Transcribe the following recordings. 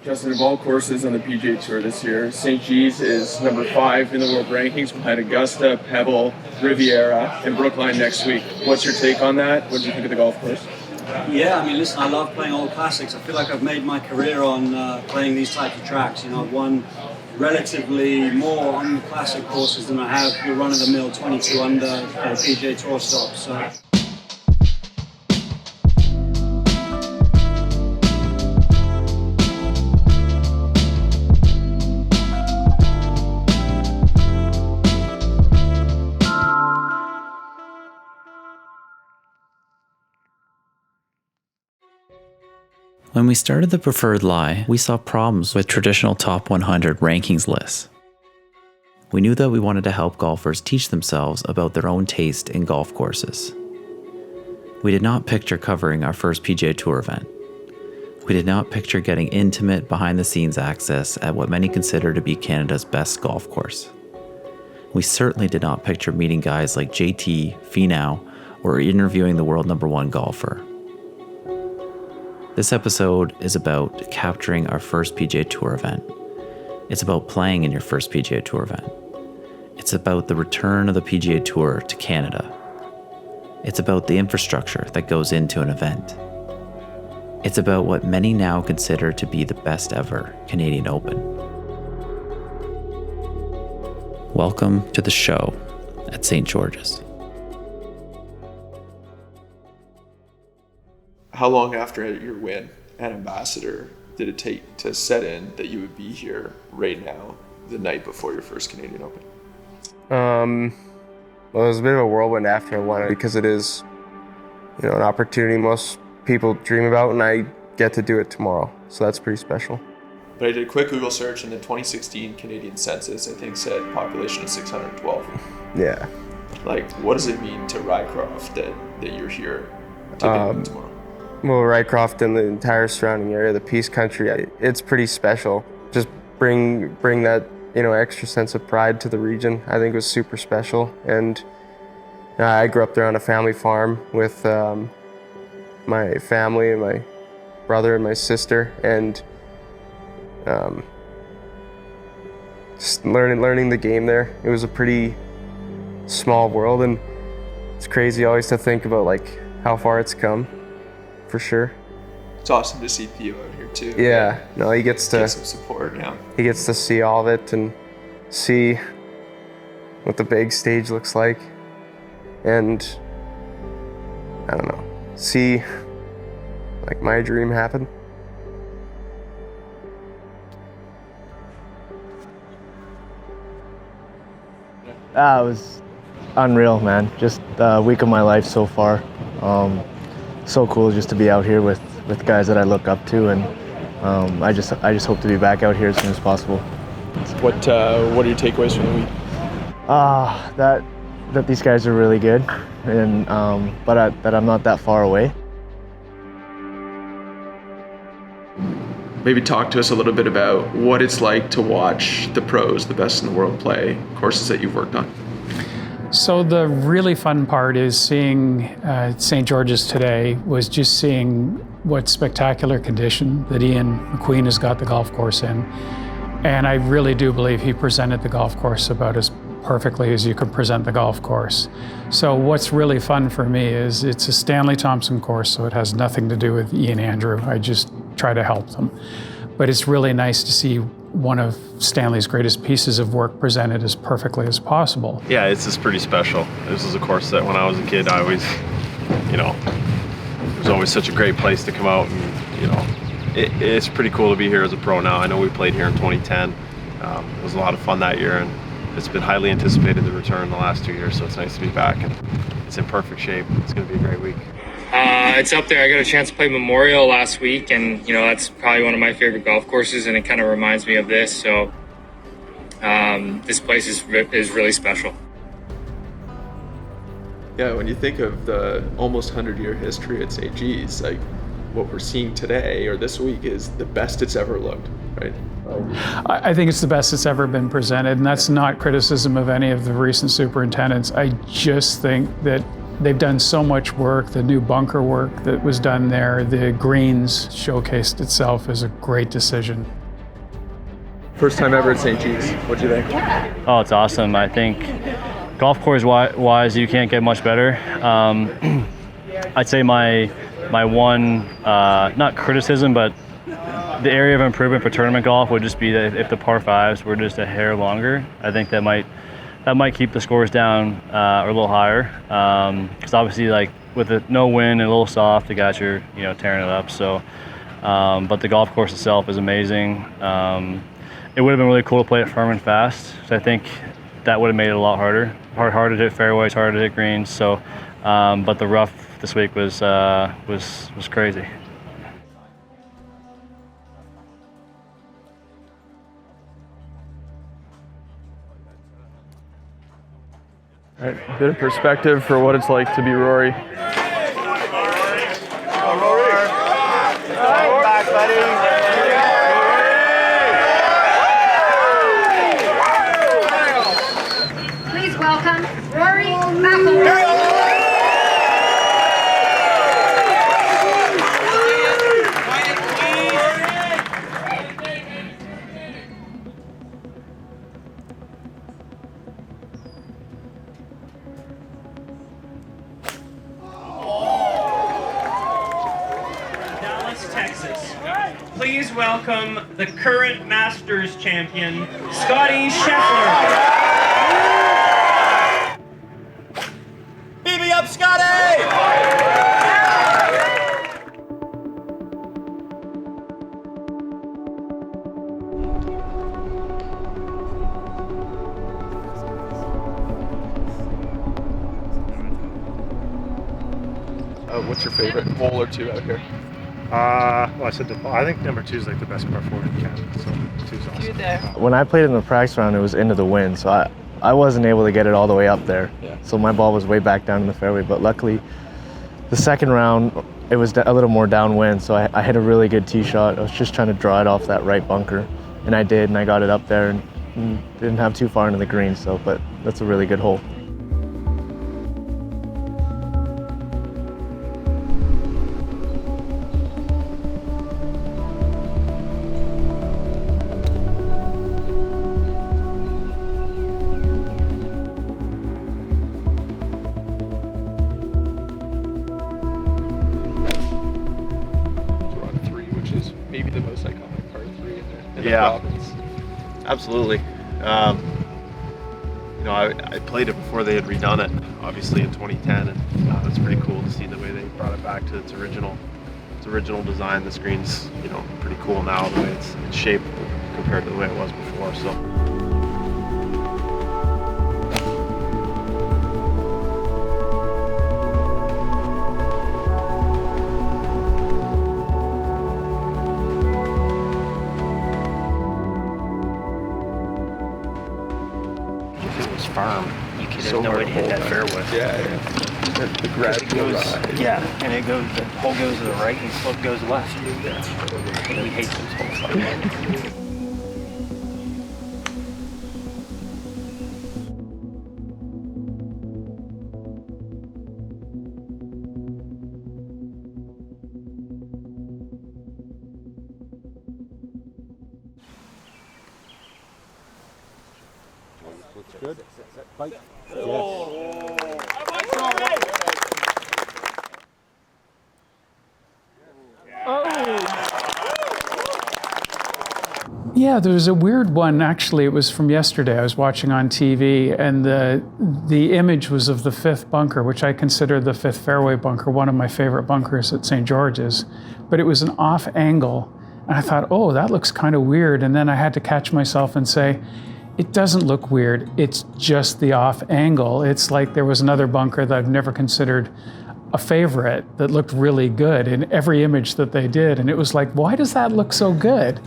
Justin, of all courses on the PGA Tour this year, St. G's is number 5 in the world rankings behind Augusta, Pebble, Riviera, and Brookline next week. What's your take on that? What did you think of the golf course? Yeah, I mean, listen, I love playing old classics. I feel like I've made my career on playing these types of tracks. You know, I've won relatively more on the classic courses than I have the run-of-the-mill 22 under PGA Tour stops. So. When we started the Preferred Lie, we saw problems with traditional top 100 rankings lists. We knew that we wanted to help golfers teach themselves about their own taste in golf courses. We did not picture covering our first PGA Tour event. We did not picture getting intimate behind-the-scenes access at what many consider to be Canada's best golf course. We certainly did not picture meeting guys like JT, Finau, or interviewing the world #1 golfer. This episode is about capturing our first PGA Tour event. It's about playing in your first PGA Tour event. It's about the return of the PGA Tour to Canada. It's about the infrastructure that goes into an event. It's about what many now consider to be the best ever Canadian Open. Welcome to the show at St. George's. How long after your win at Ambassador did it take to set in that you would be here right now, the night before your first Canadian Open? Well, it was a bit of a whirlwind after I won it because it is, an opportunity most people dream about, and I get to do it tomorrow. So that's pretty special. But I did a quick Google search, and the 2016 Canadian census, I think, said population of 612. Yeah. Like, what does it mean to Rycroft that you're here to be tomorrow? Well, Rycroft and the entire surrounding area, the Peace Country, it's pretty special. Just bring that, extra sense of pride to the region. I think it was super special. And I grew up there on a family farm with my family and my brother and my sister, and just learning the game there. It was a pretty small world, and it's crazy always to think about how far it's come. For sure. It's awesome to see Theo out here too. Yeah, no, he gets to get some support now. He gets to see all of it and see what the big stage looks like, and I don't know, see my dream happen. It was unreal, man. Just a week of my life so far. So cool just to be out here with guys that I look up to, and I just hope to be back out here as soon as possible. What are your takeaways from the week? That these guys are really good, and that I'm not that far away. Maybe talk to us a little bit about what it's like to watch the pros, the best in the world, play courses that you've worked on. So the really fun part is seeing St. George's today was just seeing what spectacular condition that Ian McQueen has got the golf course in. And I really do believe he presented the golf course about as perfectly as you can present the golf course. So what's really fun for me is it's a Stanley Thompson course, so it has nothing to do with Ian Andrew. I just try to help them. But it's really nice to see one of Stanley's greatest pieces of work presented as perfectly as possible. Yeah, it's just pretty special. This is a course that when I was a kid, I always, it was always such a great place to come out, and, it's pretty cool to be here as a pro now. I know we played here in 2010. It was a lot of fun that year, and it's been highly anticipated to return the last 2 years, so it's nice to be back, and it's in perfect shape. It's going to be a great week. It's up there. I got a chance to play Memorial last week, and that's probably one of my favorite golf courses, and it kind of reminds me of this. So this place is really special. Yeah, when you think of the almost 100-year history at St. G's, what we're seeing today or this week is the best it's ever looked, right? I think it's the best it's ever been presented, and that's not criticism of any of the recent superintendents. I just think that They've done so much work, the new bunker work that was done there, the greens showcased itself as a great decision. First time ever at St. G's. What'd you think? Oh, it's awesome. I think golf course wise, you can't get much better. I'd say my one, not criticism, but the area of improvement for tournament golf would just be that if the par fives were just a hair longer, I think that might keep the scores down or a little higher. Because obviously, like with no wind and a little soft, the guys are tearing it up. So, but the golf course itself is amazing. It would have been really cool to play it firm and fast. So I think that would have made it a lot harder. Hard to hit fairways, hard to hit greens. So, but the rough this week was crazy. All right, a bit of perspective for what it's like to be Rory. Please welcome Rory McIlroy. Texas. Please welcome the current Masters champion, Scotty Scheffler. BB up, Scotty! What's your favorite hole or two out here? Well, I think number 2 is like the best par 4 in Canada, so 2's awesome. When I played in the practice round, it was into the wind, so I wasn't able to get it all the way up there. Yeah. So my ball was way back down in the fairway, but luckily the second round, it was a little more downwind, so I hit a really good tee shot. I was just trying to draw it off that right bunker, and I did, and I got it up there and didn't have too far into the green, but that's a really good hole. Maybe the most iconic par 3 in the Yeah, province. absolutely. I played it before they had redone it, obviously in 2010, and it's pretty cool to see the way they brought it back to its original design. The screen's pretty cool now, the way it's shaped compared to the way it was before. So. Firm. You could have So no hard way to to hit hold that that. fairway. Yeah. The gravity goes. Yeah, and it goes. The hole goes to the right, and the slope goes left. And we hate those holes like that. Looks good. Fight. Yeah, there was a weird one. Actually, it was from yesterday. I was watching on TV, and the image was of the 5th bunker, which I consider the 5th fairway bunker, one of my favorite bunkers at St. George's. But it was an off angle, and I thought, oh, that looks kind of weird. And then I had to catch myself and say, it doesn't look weird. It's just the off angle. It's like there was another bunker that I've never considered a favorite that looked really good in every image that they did. And it was like, why does that look so good?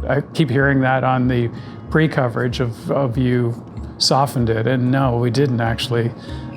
I keep hearing that on the pre-coverage of you softened it, and no, we didn't actually.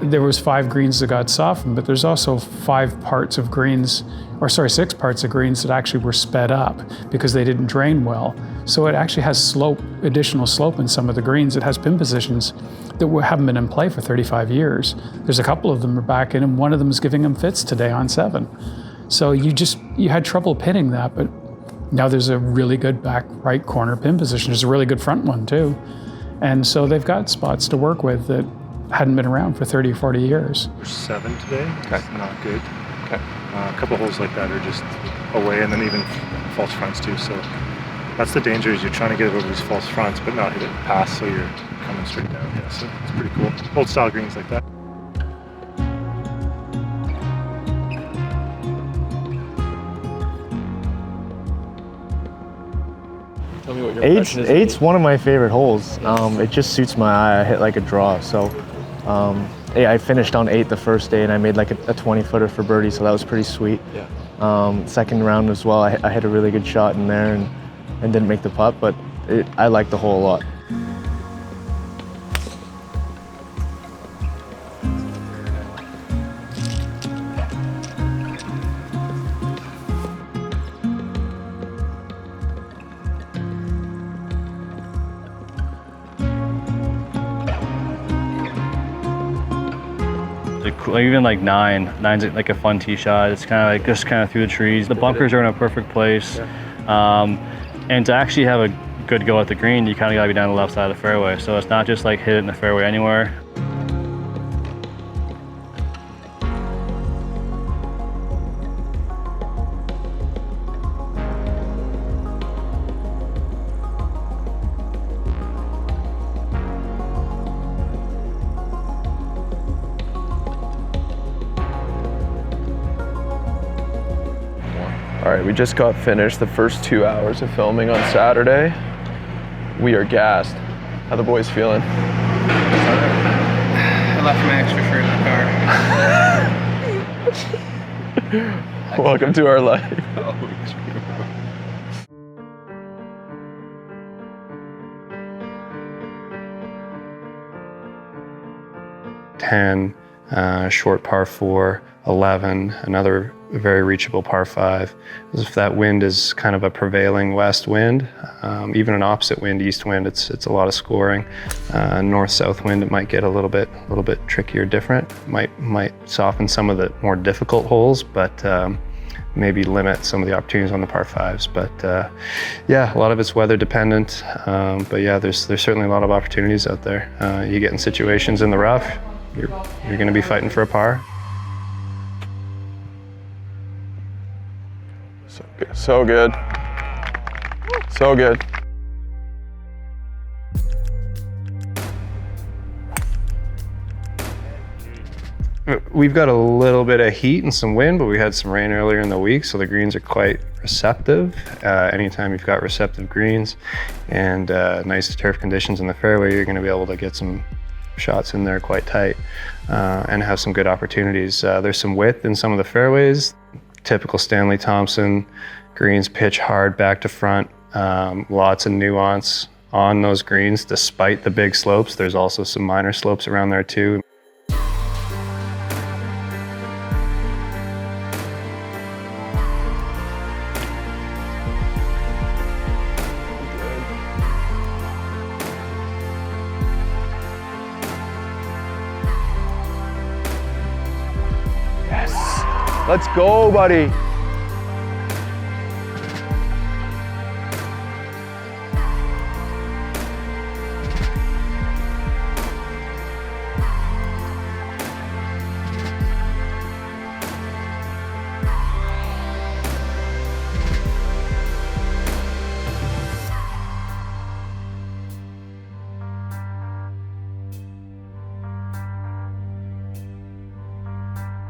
There was 5 greens that got softened, but there's also 6 parts of greens that actually were sped up because they didn't drain well. So it actually has additional slope in some of the greens. It has pin positions that haven't been in play for 35 years. There's a couple of them are back in, and one of them is giving them fits today on 7. So you had trouble pinning that, but now there's a really good back right corner pin position. There's a really good front one too. And so they've got spots to work with that hadn't been around for 30 or 40 years. 7 today, that's not good. A couple holes like that are just away, and then even false fronts too. So that's the danger, is you're trying to get over these false fronts, but not hit it past, so you're coming straight down. Yeah, so it's pretty cool. Old style greens like that. Tell me what your impression is. Eight's one of my favorite holes. It just suits my eye. I hit like a draw. So I finished on 8 the first day, and I made like a 20-footer for birdie, so that was pretty sweet. Yeah. Second round as well, I hit a really good shot in there and didn't make the putt, but I like the hole a lot. Even like 9's like a fun tee shot. It's kind of like just kind of through the trees. The bunkers are in a perfect place. And to actually have a good go at the green, you kind of got to be down the left side of the fairway. So it's not just like hit it in the fairway anywhere. All right, we just got finished the first 2 hours of filming on Saturday. We are gassed. How the boys feeling? I left my extra shirt in the car. Welcome to our life. 10, short par 4, 11, another very reachable par 5. If that wind is kind of a prevailing west wind, even an opposite wind, east wind, it's a lot of scoring. North-south wind, it might get a little bit trickier, different. Might soften some of the more difficult holes, but maybe limit some of the opportunities on the par 5s. But yeah, a lot of it's weather dependent. But yeah, there's certainly a lot of opportunities out there. You get in situations in the rough, you're going to be fighting for a par. So good. So good. We've got a little bit of heat and some wind, but we had some rain earlier in the week, so the greens are quite receptive. Anytime you've got receptive greens and nice turf conditions in the fairway, you're going to be able to get some shots in there quite tight and have some good opportunities. There's some width in some of the fairways. Typical Stanley Thompson, greens pitch hard back to front, lots of nuance on those greens despite the big slopes. There's also some minor slopes around there too. Yes! Let's go, buddy!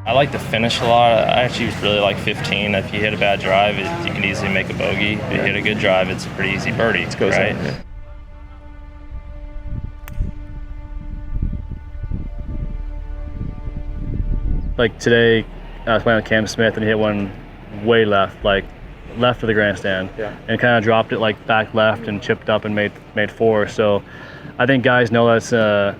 I like to finish a lot. I actually really like 15. If you hit a bad drive, you can easily make a bogey. If you hit a good drive, it's a pretty easy birdie, right? In, yeah. Like today, I was playing with Cam Smith and he hit one way left, like left of the grandstand, and kind of dropped it like back left and chipped up and made 4. So I think guys know that's a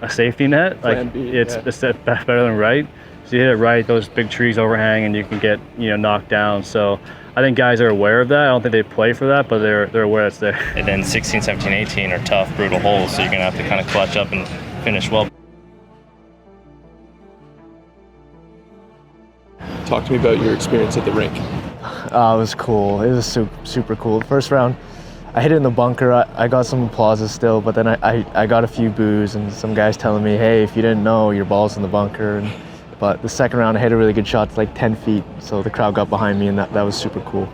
safety net. Like it's better than right. So you hit it right, those big trees overhang, and you can get knocked down. So I think guys are aware of that. I don't think they play for that, but they're aware it's there. And then 16, 17, 18 are tough, brutal holes, so you're gonna have to kind of clutch up and finish well. Talk to me about your experience at the rink. It was cool. It was super cool. First round, I hit it in the bunker. I got some applause still, but then I got a few boos and some guys telling me, hey, if you didn't know, your ball's in the bunker. But the second round, I hit a really good shot to like 10 feet, so the crowd got behind me, and that was super cool.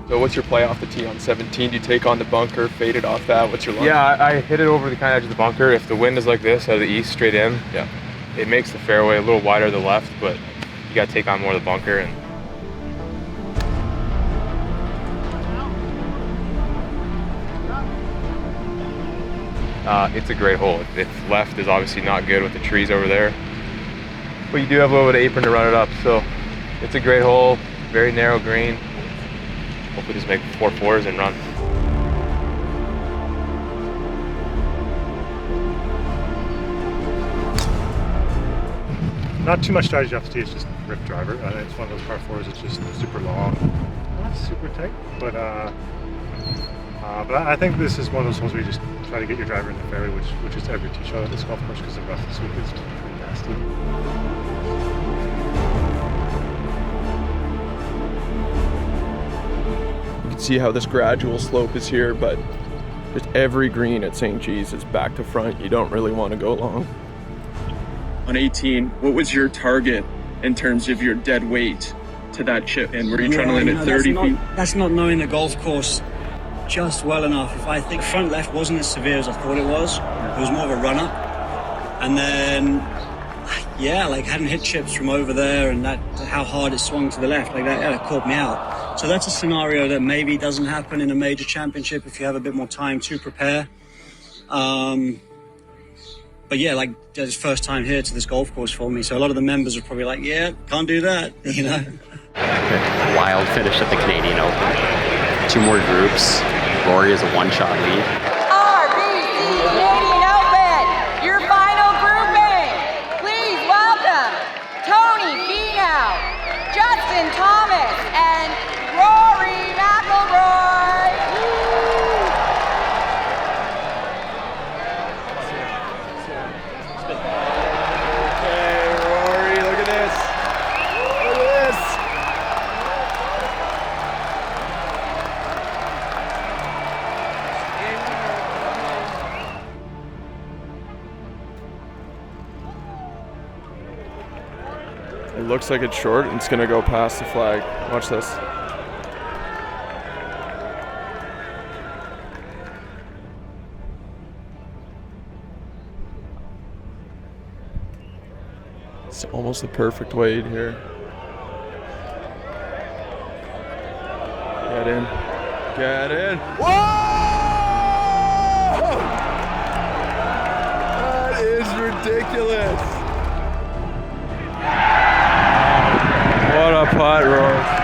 So what's your play off the tee on 17? Do you take on the bunker, fade it off that? What's your line? Yeah, I hit it over the kind of edge of the bunker. If the wind is like this, out of the east, straight in, it makes the fairway a little wider to the left, but you got to take on more of the bunker. And it's a great hole. Its left is obviously not good with the trees over there, but you do have a little bit of apron to run it up. So it's a great hole, very narrow green. Hopefully just make 4 4s and run. Not too much strategy off the tee, it's just rip driver. It's one of those par 4s, it's just super long. Not super tight, but I think this is one of those holes where you just try to get your driver in the fairway, which is every tee shot at this golf course, because the rough this week is pretty nasty. See how this gradual slope is here, but just every green at St. G's is back to front. You don't really want to go long. On 18, what was your target in terms of your dead weight to that chip in? Were you trying to land at 30 feet? That's not knowing the golf course just well enough. If I think front left wasn't as severe as I thought it was more of a run up. And then, like hadn't hit chips from over there, and that how hard it swung to the left, like that caught me out. So that's a scenario that maybe doesn't happen in a major championship if you have a bit more time to prepare. But like it's first time here to this golf course for me. So a lot of the members are probably like, can't do that, Wild finish at the Canadian Open. 2 more groups. Rory is a 1-shot lead. RBC Canadian Open, your final grouping. Please welcome Tony Finau, Justin Thomas, and Rory McIlroy. Okay, Rory, look at this. Look at this. It looks like it's short and it's gonna go past the flag. Watch this. It's almost the perfect weight here. Get in. Get in. Whoa! That is ridiculous. What a putt, Rory.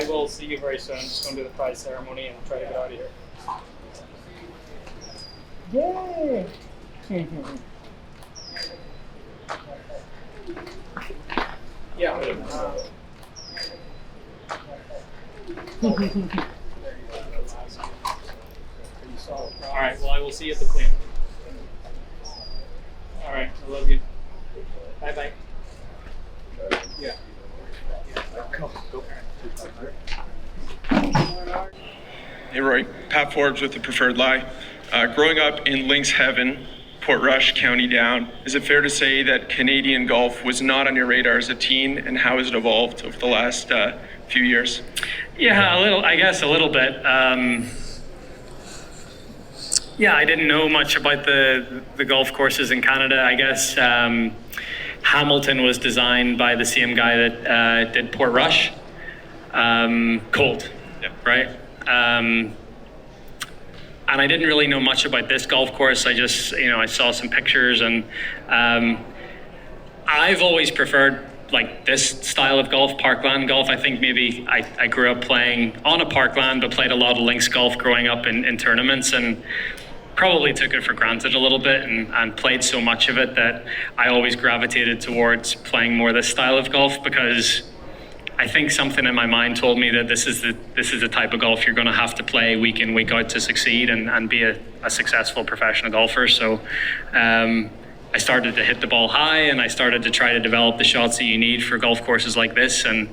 I will see you very soon. I'm just going to do the prize ceremony and try to get out of here. Yay! Yeah. All right. Well, I will see you at the Queen. All right. I love you. Bye bye. Yeah. Go. Hey Rory, Pat Forbes with the Preferred Lie. Growing up in Lynx Heaven, Portrush, County Down, is it fair to say that Canadian golf was not on your radar as a teen, and how has it evolved over the last few years? Yeah, I guess a little bit. Yeah, I didn't know much about the golf courses in Canada. I guess Hamilton was designed by the same guy that did Portrush. Cold, right? And I didn't really know much about this golf course. I just, I saw some pictures, and I've always preferred like this style of golf, parkland golf. I think maybe I grew up playing on a parkland, but played a lot of links golf growing up in tournaments, and probably took it for granted a little bit, and played so much of it that I always gravitated towards playing more this style of golf, because I think something in my mind told me that this is the type of golf you're going to have to play week in, week out to succeed and be a successful professional golfer. So I started to hit the ball high, and I started to try to develop the shots that you need for golf courses like this, and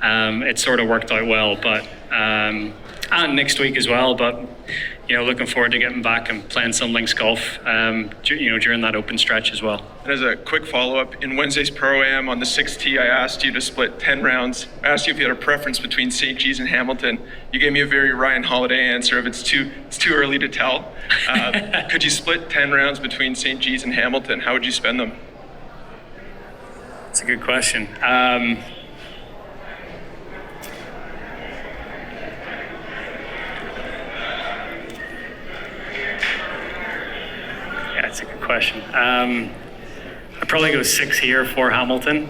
it sort of worked out well. But and next week as well. But looking forward to getting back and playing some links golf, during that open stretch as well. And as a quick follow-up, in Wednesday's Pro-Am on the 6th tee, I asked you to split 10 rounds. I asked you if you had a preference between St. G's and Hamilton. You gave me a very Ryan Holiday answer of it's too early to tell. Could you split 10 rounds between St. G's and Hamilton? How would you spend them? That's a good question. That's a good question. I'd probably go 6 here for Hamilton.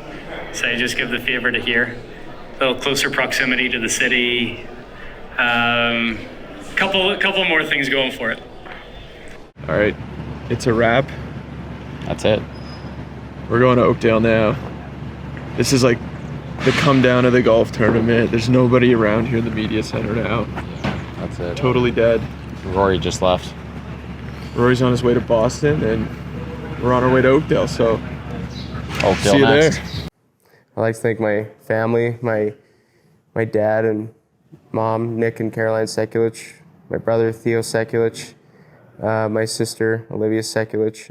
So I just give the favor to here. A little closer proximity to the city. Couple more things going for it. All right, it's a wrap. That's it. We're going to Oakdale now. This is like the come down of the golf tournament. There's nobody around here in the media center now. That's it. Totally dead. Rory just left. Rory's on his way to Boston, and we're on our way to Oakdale, so Oakdale see you next. there. I like to thank my family, my dad and mom, Nick and Caroline Sekulic, my brother, Theo Sekulic, my sister, Olivia Sekulic,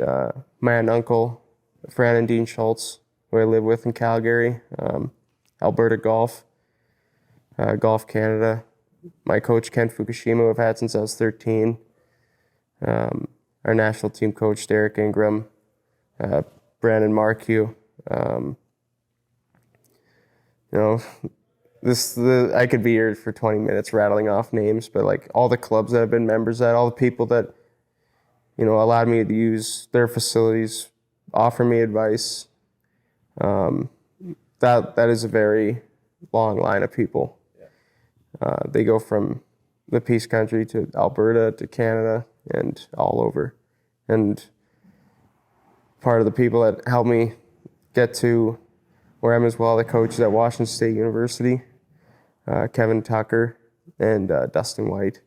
my aunt and uncle, Fran and Dean Schultz, who I live with in Calgary, Alberta Golf, Golf Canada, my coach, Ken Fukushima, who I've had since I was 13, our national team coach, Derek Ingram, Brandon Markue. I could be here for 20 minutes rattling off names, but like all the clubs that I've been members at, all the people that, allowed me to use their facilities, offer me advice. That is a very long line of people. They go from the Peace Country to Alberta to Canada and all over. And part of the people that helped me get to where I'm as well, the coaches at Washington State University, Kevin Tucker and Dustin White.